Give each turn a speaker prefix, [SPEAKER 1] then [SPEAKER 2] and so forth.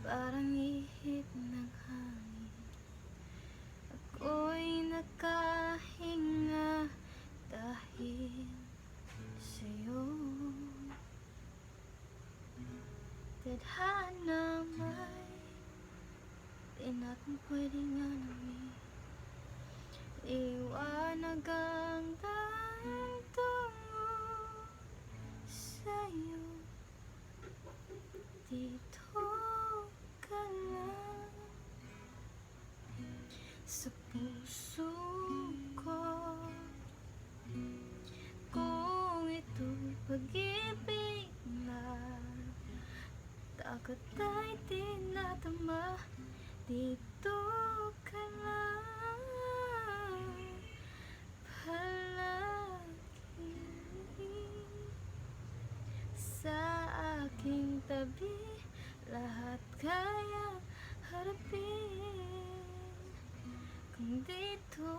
[SPEAKER 1] Parang ihip ng hangin, ako'y nakahinga dahil sa'yo. Tadhana may di natin pwedeng alamin. Liwanag ang dahil tungo sa'yo. Dito ka lang sa puso ko. Kung ito'y pag-ibig na takot ay tinatama, dito ka lang palagi sa aking tabi. Lahat kaya harapin kung dito